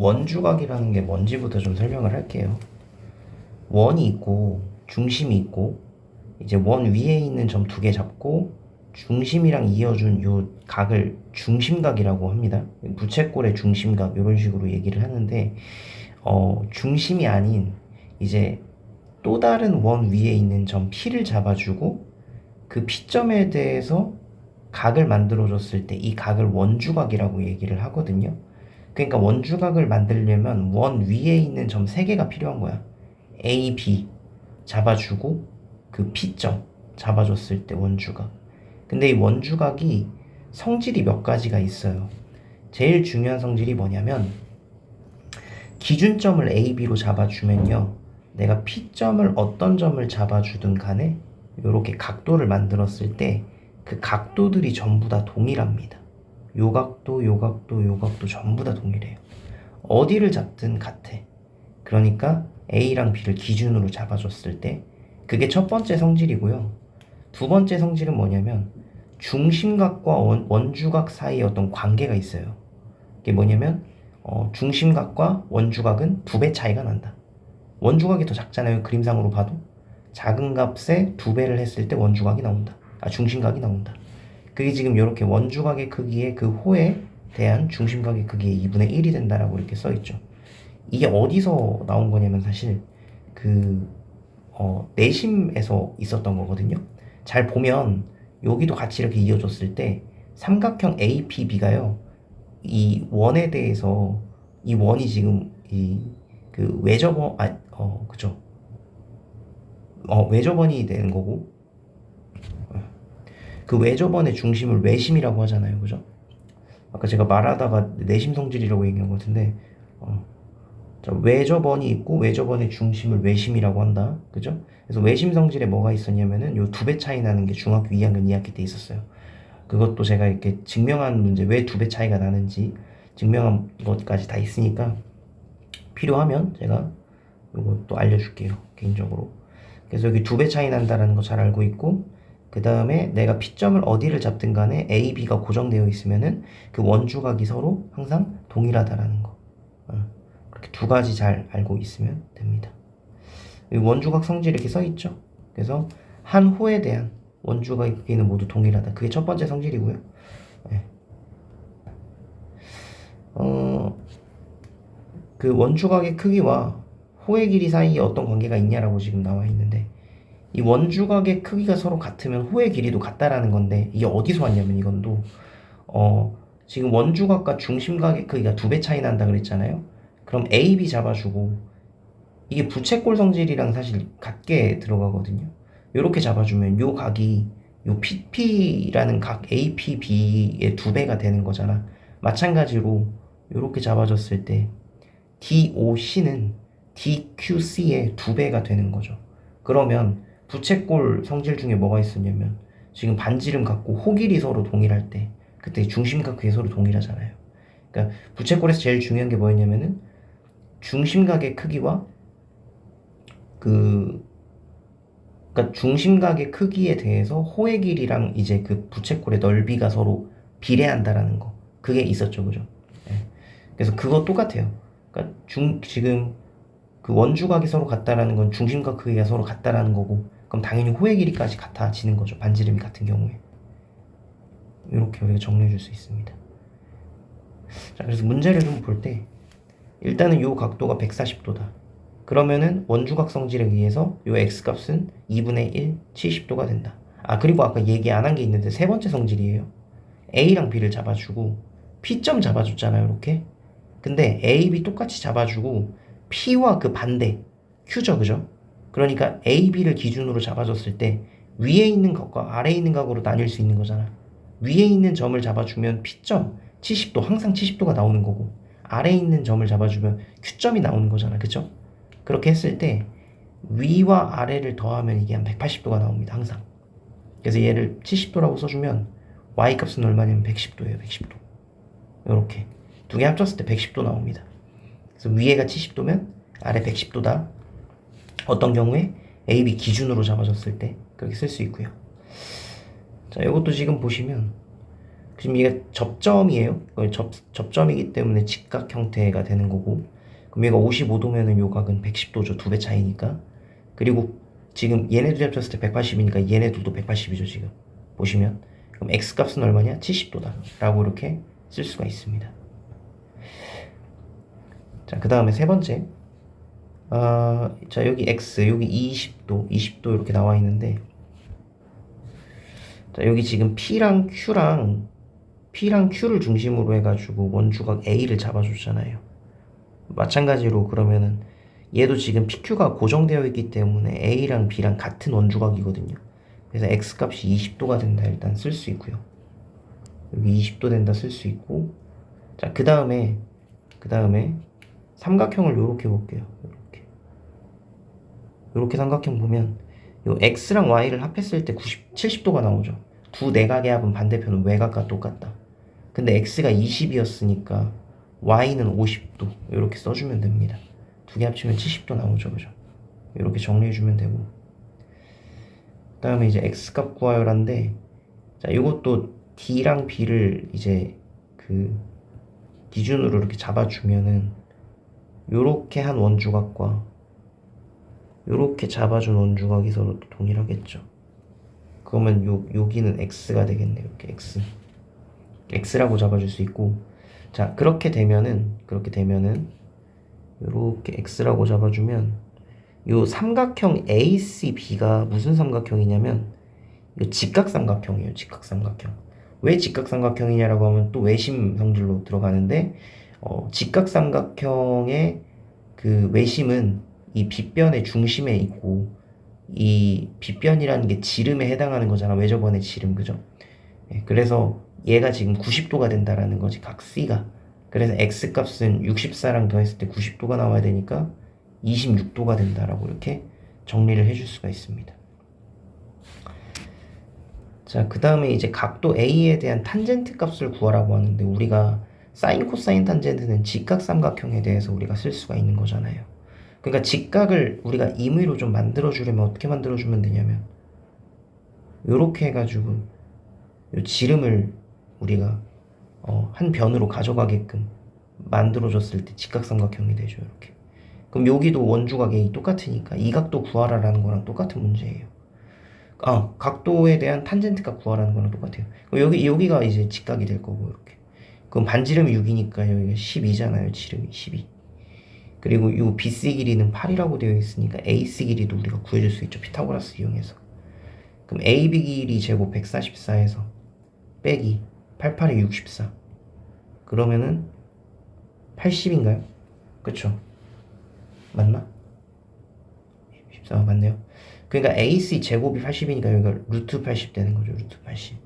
원주각이라는 게 뭔지부터 좀 설명을 할게요. 원이 있고 중심이 있고 이제 원 위에 있는 점 두 개 잡고 중심이랑 이어준 요 각을 중심각이라고 합니다. 부채꼴의 중심각 이런 식으로 얘기를 하는데 중심이 아닌 이제 또 다른 원 위에 있는 점 P를 잡아주고 그 P점에 대해서 각을 만들어줬을 때 이 각을 원주각이라고 얘기를 하거든요. 그러니까 원주각을 만들려면 원 위에 있는 점 3개가 필요한 거야. A, B 잡아주고 그 P점 잡아줬을 때 원주각. 근데 이 원주각이 성질이 몇 가지가 있어요. 제일 중요한 성질이 뭐냐면 기준점을 A, B로 잡아주면요. 내가 P점을 어떤 점을 잡아주든 간에 이렇게 각도를 만들었을 때 그 각도들이 전부 다 동일합니다. 요 각도, 요 각도, 요 각도 전부 다 동일해요. 어디를 잡든 같아. 그러니까 A랑 B를 기준으로 잡아줬을 때 그게 첫 번째 성질이고요. 두 번째 성질은 뭐냐면 중심각과 원주각 사이에 어떤 관계가 있어요. 이게 뭐냐면 중심각과 원주각은 2배 차이가 난다. 원주각이 더 작잖아요. 그림상으로 봐도. 작은 값에 2배를 했을 때 원주각이 나온다. 중심각이 나온다. 그게 지금 이렇게 원주각의 크기의 그 호에 대한 중심각의 크기의 2분의 1이 된다라고 이렇게 써있죠. 이게 어디서 나온 거냐면 사실 내심에서 있었던 거거든요. 잘 보면 여기도 같이 이렇게 이어졌을 때 삼각형 APB가요. 이 원에 대해서 이 원이 지금 그 외접원 그죠. 외접원이 되는 거고 그 외접원의 중심을 외심이라고 하잖아요. 그죠? 아까 제가 말하다가 내심 성질이라고 얘기한 것 같은데 자, 외접원이 있고 외접원의 중심을 외심이라고 한다. 그죠? 그래서 외심 성질에 뭐가 있었냐면은 요 2배 차이 나는 게 중학교 2학년 2학기 때 있었어요. 그것도 제가 이렇게 증명한 문제 왜 2배 차이가 나는지 증명한 것까지 다 있으니까 필요하면 제가 요것도 알려줄게요. 개인적으로. 그래서 여기 2배 차이 난다라는 거 잘 알고 있고 그 다음에 내가 P점을 어디를 잡든 간에 A, B가 고정되어 있으면은 그 원주각이 서로 항상 동일하다라는 거. 그렇게 2가지 잘 알고 있으면 됩니다. 원주각 성질 이렇게 써있죠. 그래서 한 호에 대한 원주각의 크기는 모두 동일하다. 그게 첫 번째 성질이고요. 네. 그 원주각의 크기와 호의 길이 사이에 어떤 관계가 있냐라고 지금 나와 있는데 이 원주각의 크기가 서로 같으면 호의 길이도 같다라는 건데 이게 어디서 왔냐면 이건도 지금 원주각과 중심각의 크기가 2배 차이 난다 그랬잖아요. 그럼 A, B 잡아주고 이게 부채꼴 성질이랑 사실 같게 들어가거든요. 요렇게 잡아주면 요 각이 요 PP라는 각 APB의 2배가 되는 거잖아. 마찬가지로 요렇게 잡아줬을 때 DOC는 DQC의 2배가 되는 거죠. 그러면 부채꼴 성질 중에 뭐가 있었냐면 지금 반지름 갖고 호 길이 서로 동일할 때 그때 중심각 그게 서로 동일하잖아요. 그러니까 부채꼴에서 제일 중요한 게 뭐였냐면은 중심각의 크기와 그러니까 중심각의 크기에 대해서 호의 길이랑 이제 그 부채꼴의 넓이가 서로 비례한다라는 거 그게 있었죠, 그죠? 네. 그래서 그거 똑같아요. 그러니까 지금 그 원주각이 서로 같다라는 건 중심각 크기가 서로 같다라는 거고 그럼 당연히 호의 길이까지 같아지는 거죠. 반지름이 같은 경우에. 이렇게 우리가 정리해 줄 수 있습니다. 자, 그래서 문제를 좀 볼 때 일단은 요 각도가 140도다. 그러면은 원주각 성질에 의해서 요 x값은 2분의 1, 70도가 된다. 그리고 아까 얘기 안 한 게 있는데 세 번째 성질이에요. A랑 B를 잡아주고 P점 잡아줬잖아요. 이렇게. 근데 A, B 똑같이 잡아주고 P와 그 반대 Q죠. 그죠? 그러니까 A, B를 기준으로 잡아줬을 때 위에 있는 각과 아래에 있는 각으로 나뉠 수 있는 거잖아. 위에 있는 점을 잡아주면 P점 70도 항상 70도가 나오는 거고 아래에 있는 점을 잡아주면 Q점이 나오는 거잖아. 그죠? 그렇게 했을 때 위와 아래를 더하면 이게 한 180도가 나옵니다. 항상. 그래서 얘를 70도라고 써주면 Y값은 얼마냐면 110도예요. 110도. 이렇게 두 개 합쳤을 때 110도 나옵니다. 그래서 위에가 70도면 아래 110도다. 어떤 경우에 A, B 기준으로 잡아줬을 때 그렇게 쓸 수 있고요. 자, 이것도 지금 보시면 지금 이게 접점이에요. 접점이기 때문에 직각 형태가 되는 거고, 그럼 얘가 55도면은 요 각은 110도죠. 2배 차이니까. 그리고 지금 얘네들 합쳤을 때 180이니까 얘네들도 180이죠, 지금. 보시면. 그럼 x값은 얼마냐? 70도다. 라고 이렇게 쓸 수가 있습니다. 자, 그 다음에 세 번째. 자, 여기 x, 여기 20도, 20도 이렇게 나와 있는데, 자, 여기 지금 P랑 Q를 중심으로 해가지고 원주각 A를 잡아줬잖아요. 마찬가지로 그러면은 얘도 지금 PQ가 고정되어 있기 때문에 A랑 B랑 같은 원주각이거든요. 그래서 X값이 20도가 된다 일단 쓸 수 있고요. 여기 20도 된다 쓸 수 있고, 자, 그 다음에 삼각형을 요렇게 볼게요. 요렇게 삼각형 보면 요 X랑 Y를 합했을 때 70도가 나오죠. 두 내각의 합은 반대편은 외곽과 똑같다. 근데 X가 20이었으니까 Y는 50도 이렇게 써주면 됩니다. 두 개 합치면 70도 나오죠, 그죠? 이렇게 정리해주면 되고, 그 다음에 이제 X값 구하요란데, 자, 이것도 D랑 B를 이제 그 기준으로 이렇게 잡아주면은 요렇게 한 원주각과 요렇게 잡아준 원주각이 서로 동일하겠죠. 그러면 여기는 X가 되겠네요. 이렇게 X라고 잡아줄 수 있고, 자, 그렇게 되면은 요렇게 X라고 잡아주면 요 삼각형 ACB가 무슨 삼각형이냐면 이거 직각삼각형이에요. 직각삼각형. 왜 직각삼각형이냐라고 하면 또 외심 성질로 들어가는데, 직각삼각형의 그 외심은 이 빗변의 중심에 있고, 이 빗변이라는 게 지름에 해당하는 거잖아. 외접원의 지름, 그죠? 그래서 얘가 지금 90도가 된다라는 거지, 각 C가. 그래서 X값은 64랑 더했을 때 90도가 나와야 되니까 26도가 된다라고 이렇게 정리를 해줄 수가 있습니다. 자, 그 다음에 이제 각도 A에 대한 탄젠트 값을 구하라고 하는데, 우리가 사인, 코사인, 탄젠트는 직각삼각형에 대해서 우리가 쓸 수가 있는 거잖아요. 그러니까 직각을 우리가 임의로 좀 만들어주려면 어떻게 만들어주면 되냐면, 요렇게 해가지고 요 지름을 우리가 한 변으로 가져가게끔 만들어줬을 때 직각삼각형이 되죠. 이렇게. 그럼 여기도 원주각 A 똑같으니까 이 각도 구하라라는 거랑 똑같은 문제예요. 각도에 대한 탄젠트 값 구하라는 거랑 똑같아요. 그럼 여기가 이제 직각이 될 거고, 이렇게. 그럼 반지름이 6이니까 여기가 12잖아요. 지름이 12. 그리고 이 BC 길이는 8이라고 되어 있으니까 AC 길이도 우리가 구해줄 수 있죠. 피타고라스 이용해서. 그럼 AB 길이 제곱 144에서 빼기 88에 64. 그러면은 80인가요? 그쵸? 맞나? 14 맞네요. 그러니까 AC 제곱이 80이니까 여기가 루트 80 되는 거죠. 루트 80.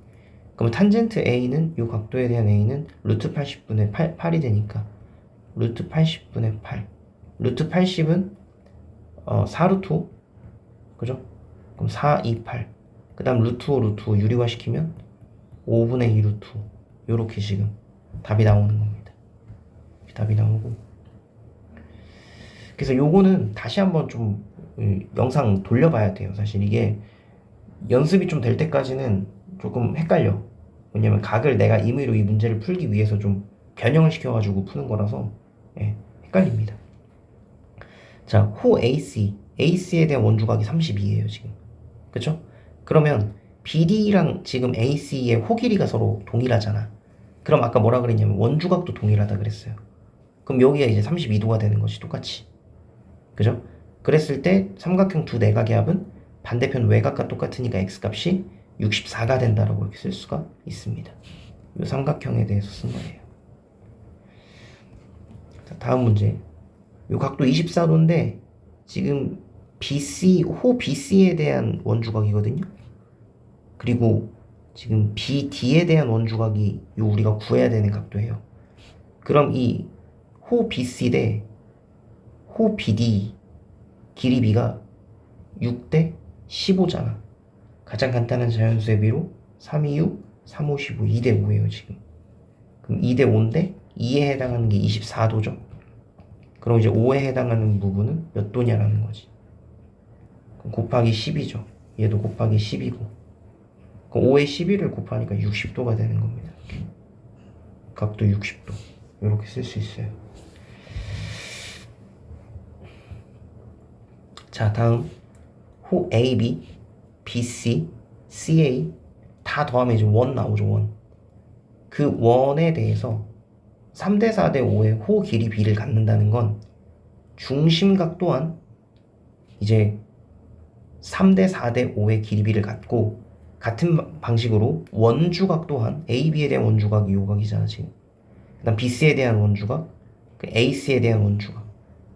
그럼 탄젠트 A는 이 각도에 대한 A는 루트 80분의 8이 되니까 루트 80분의 8. 루트 80은 4루트 5. 그죠? 그럼 4, 2, 8. 그 다음 루트 5, 루트 5 유리화 시키면 5분의 2 루트 5. 요렇게 지금 답이 나오는 겁니다. 답이 나오고. 그래서 요거는 다시 한번 좀 영상 돌려봐야 돼요. 사실 이게 연습이 좀 될 때까지는 조금 헷갈려. 왜냐면 각을 내가 임의로 이 문제를 풀기 위해서 좀 변형을 시켜가지고 푸는 거라서 헷갈립니다. 자, 호 AC에 대한 원주각이 32예요 지금. 그쵸? 그러면 BD랑 지금 AC의 호 길이가 서로 동일하잖아. 그럼 아까 뭐라 그랬냐면 원주각도 동일하다 그랬어요. 그럼 여기가 이제 32도가 되는 거지, 똑같이. 그죠? 그랬을 때 삼각형 두 내각의 합은 반대편 외곽과 똑같으니까 X값이 64가 된다라고 이렇게 쓸 수가 있습니다. 이 삼각형에 대해서 쓴 거예요. 자, 다음 문제. 이 각도 24도인데 지금 호 BC에 대한 원주각이거든요. 그리고 지금 BD에 대한 원주각이 우리가 구해야 되는 각도예요. 그럼 이 호 BC 대 호 BD 길이비가 6대 15잖아. 가장 간단한 자연수의 비로 3, 2, 6, 3, 5, 15, 2대 5예요 지금. 그럼 2대 5인데 2에 해당하는 게 24도죠. 그럼 이제 5에 해당하는 부분은 몇 도냐라는 거지. 그럼 곱하기 10이죠. 얘도 곱하기 10이고. 그럼 그 5에 11을 곱하니까 60도가 되는 겁니다. 각도 60도. 이렇게 쓸 수 있어요. 자, 다음 호 AB, BC, CA 다 더하면 이제 원 나오죠, 원. 그 원에 대해서 3대 4대 5의 호 길이 B를 갖는다는 건 중심각 또한 이제 3대 4대 5의 길이 B를 갖고 같은 방식으로 원주각 또한 AB에 대한 원주각이 요각이잖아 지금. 그다음 BC에 대한 원주각, 그 AC에 대한 원주각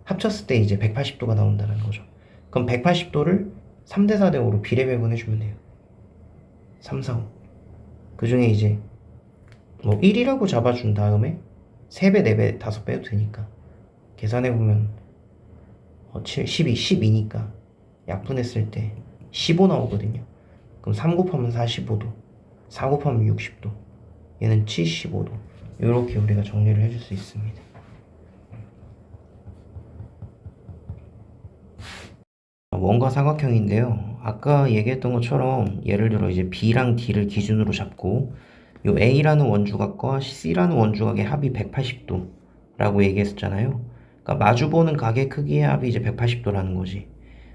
합쳤을 때 이제 180도가 나온다는 거죠. 그럼 180도를 3대 4대 5로 비례 배분해주면 돼요. 3, 4, 5. 그 중에 이제 뭐 1이라고 잡아준 다음에 3배, 4배, 5배 해도 되니까 계산해보면 7, 12, 12니까 약분했을 때 15 나오거든요. 그럼 3 곱하면 45도, 4 곱하면 60도, 얘는 75도. 이렇게 우리가 정리를 해줄 수 있습니다. 원과 사각형인데요. 아까 얘기했던 것처럼 예를 들어 이제 B랑 D를 기준으로 잡고 요 A라는 원주각과 C라는 원주각의 합이 180도라고 얘기했었잖아요. 그러니까 마주보는 각의 크기의 합이 이제 180도라는 거지.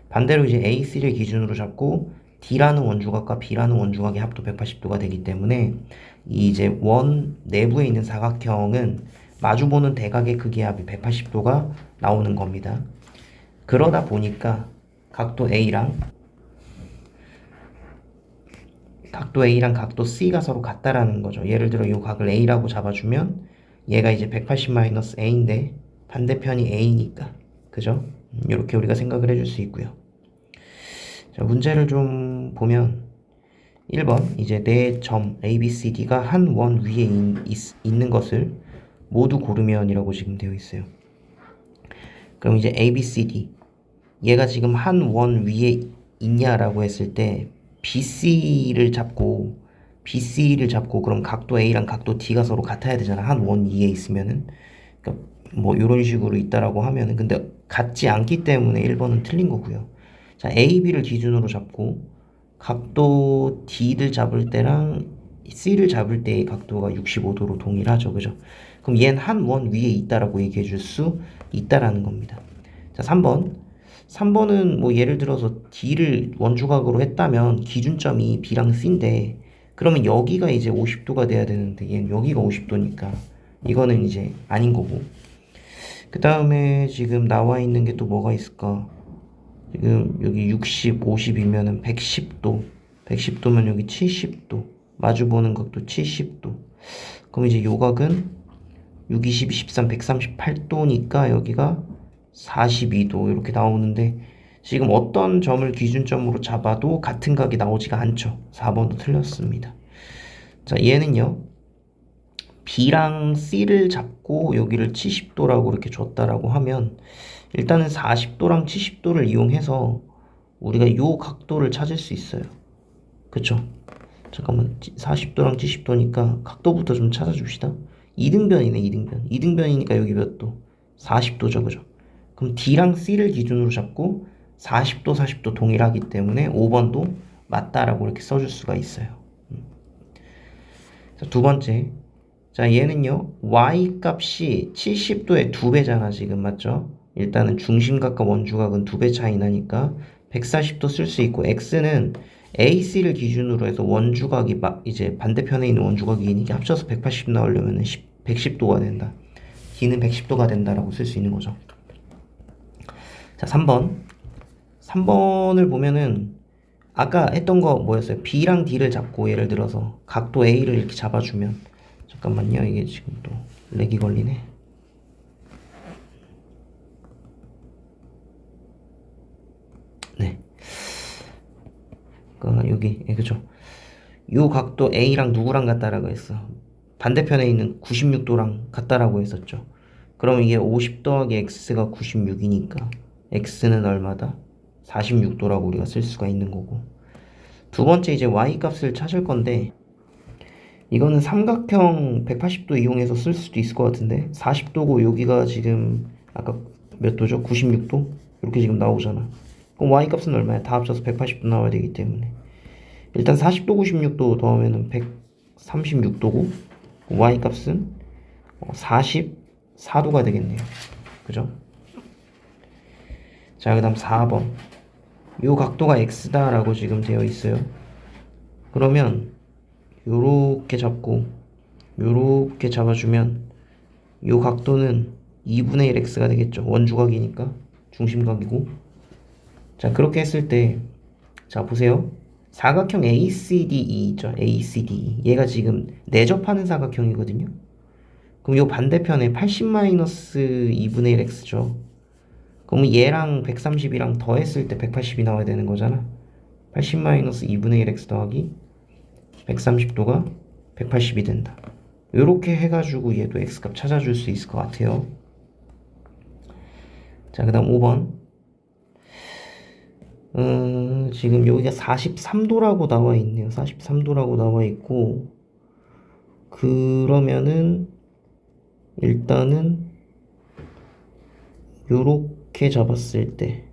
반대로 이제 AC를 기준으로 잡고 D라는 원주각과 B라는 원주각의 합도 180도가 되기 때문에 이제 원 내부에 있는 사각형은 마주보는 대각의 크기의 합이 180도가 나오는 겁니다. 그러다 보니까 각도 A랑 각도 C가 서로 같다라는 거죠. 예를 들어 이 각을 A라고 잡아주면 얘가 이제 180-A인데 반대편이 A니까 그죠? 이렇게 우리가 생각을 해줄 수 있고요. 자, 문제를 좀 보면 1번 이제 네 점 A, B, C, D가 한 원 위에 있는 것을 모두 고르면이라고 지금 되어 있어요. 그럼 이제 A, B, C, D 얘가 지금 한 원 위에 있냐라고 했을 때 BC를 잡고 그럼 각도 A랑 각도 D가 서로 같아야 되잖아. 한 원 위에 있으면은. 그러니까 뭐 이런 식으로 있다라고 하면은 근데 같지 않기 때문에 1번은 틀린 거고요. 자, A, B를 기준으로 잡고 각도 D를 잡을 때랑 C를 잡을 때의 각도가 65도로 동일하죠. 그죠? 그럼 얘는 한 원 위에 있다라고 얘기해 줄 수 있다라는 겁니다. 자, 3번은 뭐 예를 들어서 D를 원주각으로 했다면 기준점이 B랑 C인데 그러면 여기가 이제 50도가 돼야 되는데 얘는 여기가 50도니까 이거는 이제 아닌 거고. 그 다음에 지금 나와 있는 게 또 뭐가 있을까? 지금 여기 60, 50이면은 110도. 110도면 여기 70도. 마주 보는 각도 70도. 그럼 이제 요 각은 6, 20, 13, 138도니까 여기가 42도 이렇게 나오는데 지금 어떤 점을 기준점으로 잡아도 같은 각이 나오지가 않죠. 4번도 틀렸습니다. 자, 얘는요. B랑 C를 잡고 여기를 70도라고 이렇게 줬다라고 하면 일단은 40도랑 70도를 이용해서 우리가 이 각도를 찾을 수 있어요. 그쵸? 잠깐만 40도랑 70도니까 각도부터 좀 찾아줍시다. 이등변이네. 이등변이니까 여기 몇 도? 40도죠. 그죠? 그럼 D랑 C를 기준으로 잡고 40도 40도 동일하기 때문에 5번도 맞다라고 이렇게 써줄 수가 있어요. 자, 두 번째. 자, 얘는요, y 값이 70도의 2배잖아, 지금, 맞죠? 일단은 중심각과 원주각은 2배 차이 나니까 140도 쓸 수 있고, x는 AC를 기준으로 해서 원주각이 이제 반대편에 있는 원주각이니까 합쳐서 180 나오려면 110도가 된다. d는 110도가 된다라고 쓸 수 있는 거죠. 자, 3번을 보면은 아까 했던 거 뭐였어요? B랑 D를 잡고 예를 들어서 각도 A를 이렇게 잡아주면 잠깐만요. 이게 지금 또 렉이 걸리네. 네. 여기 그죠? 요 각도 A랑 누구랑 같다라고 했어? 반대편에 있는 96도랑 같다라고 했었죠. 그럼 이게 50 더하기 X가 96이니까 X는 얼마다? 46도라고 우리가 쓸 수가 있는 거고. 두 번째 이제 Y 값을 찾을 건데 이거는 삼각형 180도 이용해서 쓸 수도 있을 것 같은데 40도고 여기가 지금 아까 몇 도죠? 96도? 이렇게 지금 나오잖아. 그럼 Y 값은 얼마야? 다 합쳐서 180도 나와야 되기 때문에 일단 40도 96도 더하면은 136도고 y 값은 44도가 되겠네요. 그죠? 자, 그 다음 4번. 요 각도가 x다 라고 지금 되어 있어요. 그러면 요렇게 잡고 요렇게 잡아주면 요 각도는 2분의 1x가 되겠죠. 원주각이니까 중심각이고. 자, 그렇게 했을 때 자, 보세요. 사각형 ACDE 있죠. ACDE. 얘가 지금 내접하는 사각형이거든요. 그럼 요 반대편에 80-2분의 1x죠. 그럼 얘랑 130이랑 더했을 때 180이 나와야 되는 거잖아. 80-2분의 1x 더하기 130도가 180이 된다. 요렇게 해가지고 얘도 x값 찾아줄 수 있을 것 같아요. 자, 그 다음 5번. 지금 여기가 43도라고 나와 있네요. 43도라고 나와 있고, 그러면은 일단은 요렇게 잡았을 때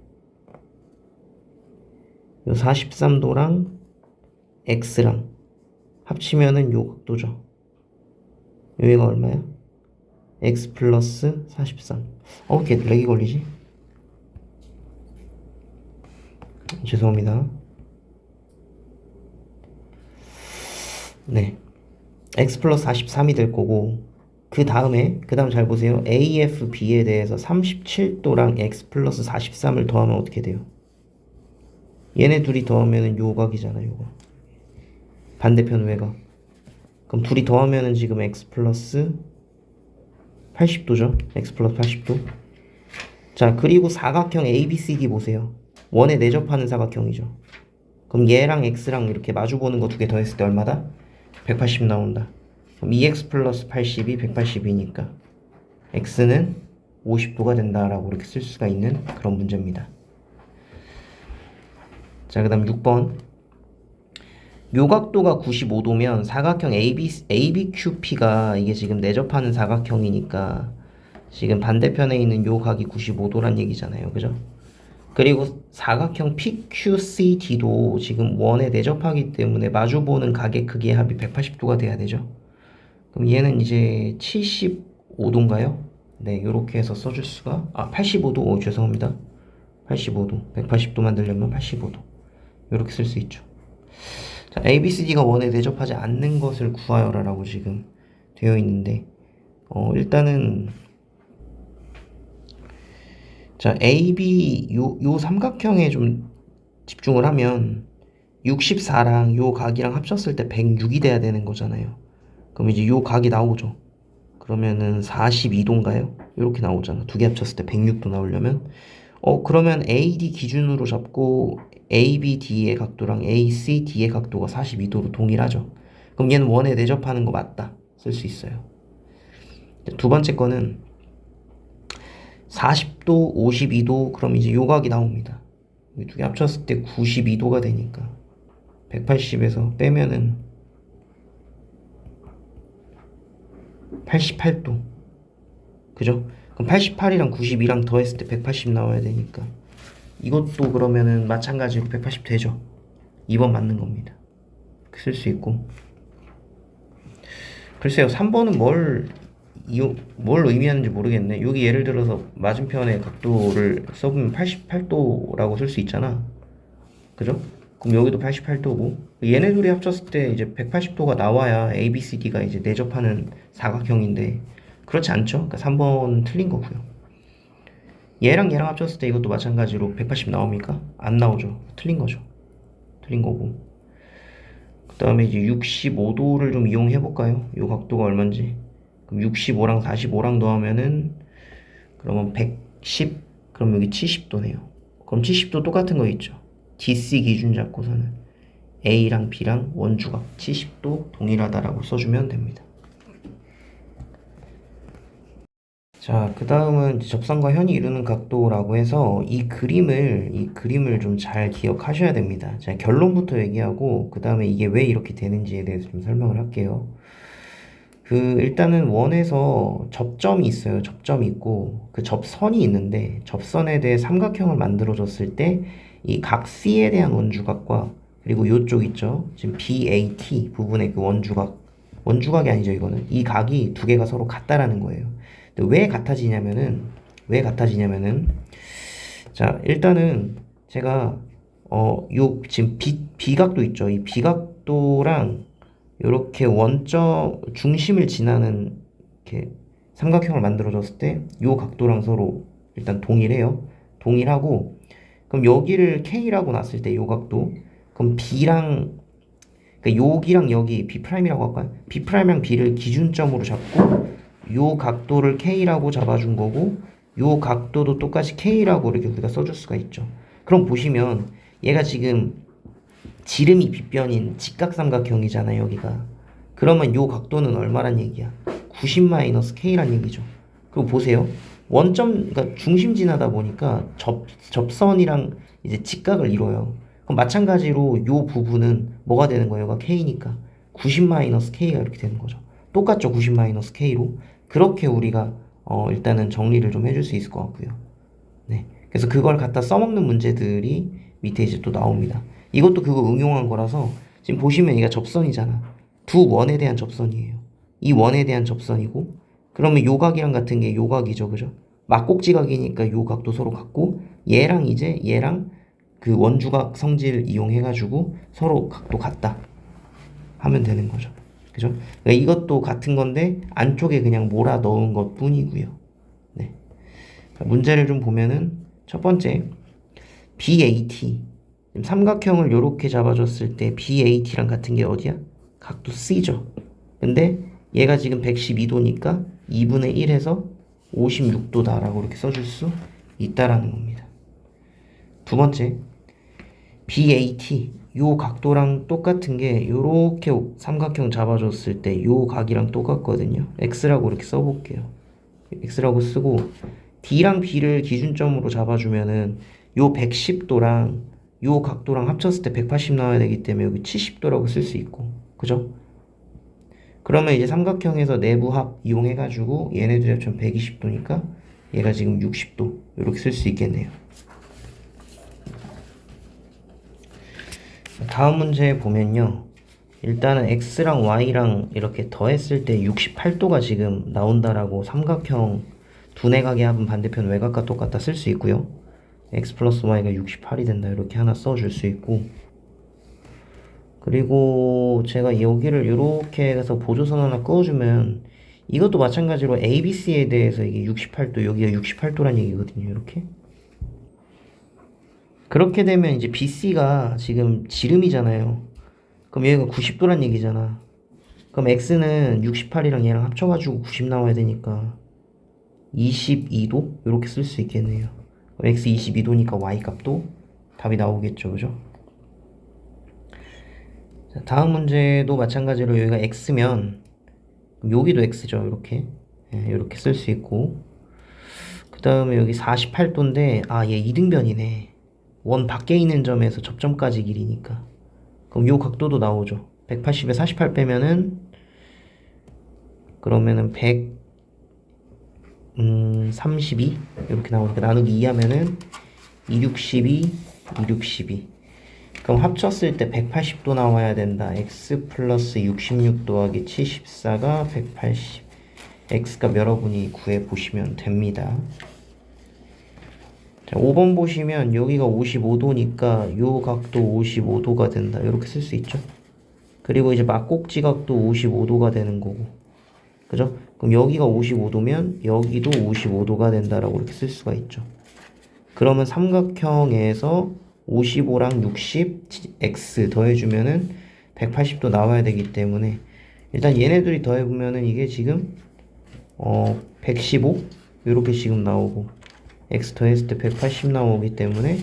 요 43도랑 x랑 합치면은 요 각도죠. 여기가 얼마야? x 플러스 43. 이렇게 렉이 걸리지? 죄송합니다. 네, x 플러스 43이 될 거고, 그 다음 잘 보세요. AFB에 대해서 37도랑 x 플러스 43을 더하면 어떻게 돼요? 얘네 둘이 더하면은 요 각이잖아. 요거 반대편 외곽. 그럼 둘이 더하면은 지금 x 플러스 80도죠. x 플러스 80도. 자, 그리고 사각형 ABCD 보세요. 원에 내접하는 사각형이죠. 그럼 얘랑 x랑 이렇게 마주보는 거 두 개 더했을 때 얼마다? 180 나온다. 그럼 2x 플러스 80이 180이니까 x는 50도가 된다라고 이렇게 쓸 수가 있는 그런 문제입니다. 자, 그 다음 6번. 요 각도가 95도면 사각형 ABQP가 이게 지금 내접하는 사각형이니까 지금 반대편에 있는 요 각이 95도란 얘기잖아요. 그죠? 그리고 사각형 PQCD도 지금 원에 내접하기 때문에 마주보는 각의 크기의 합이 180도가 돼야 되죠. 그럼 얘는 이제 75도인가요? 네, 요렇게 해서 써줄 수가 85도. 죄송합니다. 85도. 180도 만들려면 85도. 요렇게 쓸 수 있죠. 자, ABCD가 원에 내접하지 않는 것을 구하여라 라고 지금 되어 있는데, 일단은 자, AB 요 삼각형에 좀 집중을 하면 64랑 요 각이랑 합쳤을 때 106이 돼야 되는 거잖아요. 그럼 이제 요 각이 나오죠. 그러면은 42도인가요? 이렇게 나오잖아. 두 개 합쳤을 때 106도 나오려면 그러면 AD 기준으로 잡고 ABD의 각도랑 ACD의 각도가 42도로 동일하죠. 그럼 얘는 원에 내접하는 거 맞다. 쓸 수 있어요. 두 번째 거는 40도, 52도, 그럼 이제 요 각이 나옵니다. 두 개 합쳤을 때 92도가 되니까 180에서 빼면은 88도. 그죠? 그럼 88이랑 92랑 더했을 때 180 나와야 되니까 이것도 그러면은 마찬가지로 180 되죠. 2번 맞는 겁니다. 쓸 수 있고. 글쎄요, 3번은 뭘 의미하는지 모르겠네. 여기 예를 들어서 맞은편의 각도를 써보면 88도라고 쓸 수 있잖아. 그죠? 그럼 여기도 88도고 얘네 둘이 합쳤을 때 이제 180도가 나와야 ABCD가 이제 내접하는 사각형인데 그렇지 않죠? 그러니까 3번 틀린 거고요. 얘랑 얘랑 합쳤을 때 이것도 마찬가지로 180 나옵니까? 안 나오죠. 틀린 거죠. 틀린 거고. 그 다음에 이제 65도를 좀 이용해 볼까요? 요 각도가 얼마인지. 그럼 65랑 45랑 더하면은 그러면 110, 그럼 여기 70도네요. 그럼 70도 똑같은 거 있죠. DC 기준 잡고서는 A랑 B랑 원주각 70도 동일하다라고 써주면 됩니다. 자, 그 다음은 접선과 현이 이루는 각도라고 해서 이 그림을 좀 잘 기억하셔야 됩니다. 자, 결론부터 얘기하고 그 다음에 이게 왜 이렇게 되는지에 대해서 좀 설명을 할게요. 일단은 원에서 접점이 있어요. 접점이 있고 그 접선이 있는데 접선에 대해 삼각형을 만들어줬을 때 이 각 C에 대한 원주각과 그리고 요쪽 있죠. 지금 BAT 부분의 그 원주각이 아니죠, 이거는. 이 각이 두 개가 서로 같다라는 거예요. 근데 왜 같아지냐면은, 자, 일단은 제가, 요, 지금 비각도 있죠. 이 비각도랑 요렇게 중심을 지나는, 이렇게 삼각형을 만들어줬을 때, 요 각도랑 서로 일단 동일해요. 동일하고, 그럼 여기를 K라고 놨을 때 요 각도, 그럼 B랑, 그러니까 여기랑 여기 B'이라고 할까요? B'랑 B를 기준점으로 잡고, 요 각도를 K라고 잡아준 거고, 요 각도도 똑같이 K라고 이렇게 우리가 써줄 수가 있죠. 그럼 보시면, 얘가 지금 지름이 빗변인 직각삼각형이잖아요, 여기가. 그러면 요 각도는 얼마란 얘기야? 90-K란 얘기죠. 그리고 보세요. 그러니까 중심 지나다 보니까 접선이랑 이제 직각을 이뤄요. 그럼 마찬가지로 요 부분은 뭐가 되는 거예요? 얘가 K니까 90-K가 이렇게 되는 거죠. 똑같죠? 90-K로. 그렇게 우리가 일단은 정리를 좀 해줄 수 있을 것 같고요. 네. 그래서 그걸 갖다 써먹는 문제들이 밑에 이제 또 나옵니다. 이것도 그거 응용한 거라서 지금 보시면 얘가 접선이잖아. 두 원에 대한 접선이에요. 이 원에 대한 접선이고, 그러면 요각이랑 같은 게 요각이죠, 그죠? 막꼭지각이니까 요각도 서로 같고, 얘랑 그 원주각 성질 이용해가지고 서로 각도 같다 하면 되는 거죠. 그죠? 그러니까 이것도 같은 건데 안쪽에 그냥 몰아 넣은 것 뿐이고요. 네. 문제를 좀 보면은 첫 번째 BAT 삼각형을 이렇게 잡아줬을 때 BAT랑 같은 게 어디야? 각도 C죠. 근데 얘가 지금 112도니까 2분의 1에서 56도다라고 이렇게 써줄 수 있다라는 겁니다. 두 번째 BAT 요 각도랑 똑같은 게 요렇게 삼각형 잡아줬을 때 요 각이랑 똑같거든요. X라고 이렇게 써볼게요. X라고 쓰고 D랑 B를 기준점으로 잡아주면은 요 110도랑 요 각도랑 합쳤을 때 180 나와야 되기 때문에 여기 70도라고 쓸 수 있고, 그죠? 그러면 이제 삼각형에서 내부 합 이용해가지고 얘네들이 합치면 120도니까 얘가 지금 60도 이렇게 쓸 수 있겠네요. 다음 문제 보면요. 일단은 X랑 Y랑 이렇게 더했을 때 68도가 지금 나온다라고 삼각형 두내각의 합은 반대편 외곽과 똑같다 쓸 수 있고요. X 플러스 Y가 68이 된다 이렇게 하나 써줄 수 있고, 그리고 제가 여기를 이렇게 해서 보조선 하나 그어주면 이것도 마찬가지로 ABC에 대해서 이게 68도 여기가 68도란 얘기거든요. 이렇게 그렇게 되면 이제 BC가 지금 지름이잖아요. 그럼 얘가 90도란 얘기잖아. 그럼 X는 68이랑 얘랑 합쳐가지고 90 나와야 되니까 22도? 이렇게 쓸 수 있겠네요. 그럼 X 22도니까 Y 값도 답이 나오겠죠. 그죠? 자, 다음 문제도 마찬가지로 여기가 X면 여기도 X죠. 이렇게 이렇게 쓸 수 있고, 그 다음에 여기 48도인데 얘 이등변이네. 원 밖에 있는 점에서 접점까지 길이니까 그럼 요 각도도 나오죠. 180에 48 빼면은 그러면은 132 이렇게 나오니까 나누기 2 하면은 262 262 그럼 합쳤을 때 180도 나와야 된다. X 플러스 66 더하기 74가 180 X값 여러분이 구해보시면 됩니다. 자, 5번 보시면 여기가 55도니까 요 각도 55도가 된다. 이렇게 쓸 수 있죠. 그리고 이제 막꼭지 각도 55도가 되는 거고, 그죠? 그럼 여기가 55도면 여기도 55도가 된다라고 이렇게 쓸 수가 있죠. 그러면 삼각형에서 55랑 60 X 더해주면은 180도 나와야 되기 때문에 일단 얘네들이 더해보면은 이게 지금 115 이렇게 지금 나오고 X 더했을 때 180 나오기 때문에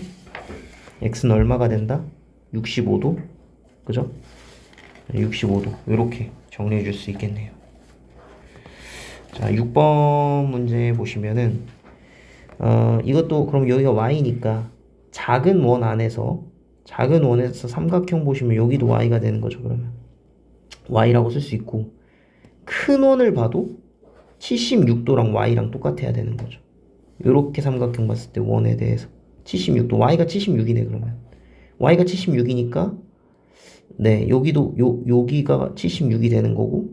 X는 얼마가 된다? 65도? 그죠? 65도 이렇게 정리해 줄 수 있겠네요. 자, 6번 문제 보시면은 이것도 그럼 여기가 Y니까 작은 원에서 삼각형 보시면 여기도 Y가 되는 거죠. 그러면 Y라고 쓸 수 있고, 큰 원을 봐도 76도랑 Y랑 똑같아야 되는 거죠. 요렇게 삼각형 봤을 때 원에 대해서 76도, Y가 76이네. 그러면 Y가 76이니까 네, 여기도 여기가 76이 되는 거고,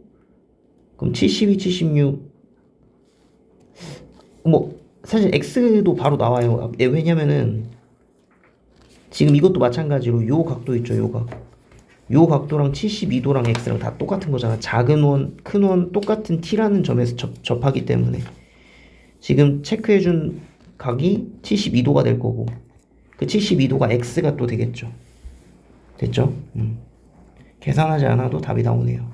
그럼 72, 76, 뭐 사실 x도 바로 나와요. 네, 왜냐면은 지금 이것도 마찬가지로 요 각도 있죠, 요 각. 요 각도랑 72도랑 x랑 다 똑같은 거잖아. 작은 원, 큰 원 똑같은 t라는 점에서 접하기 때문에 지금 체크해준 각이 72도가 될 거고, 그 72도가 x가 또 되겠죠. 됐죠? 계산하지 않아도 답이 나오네요.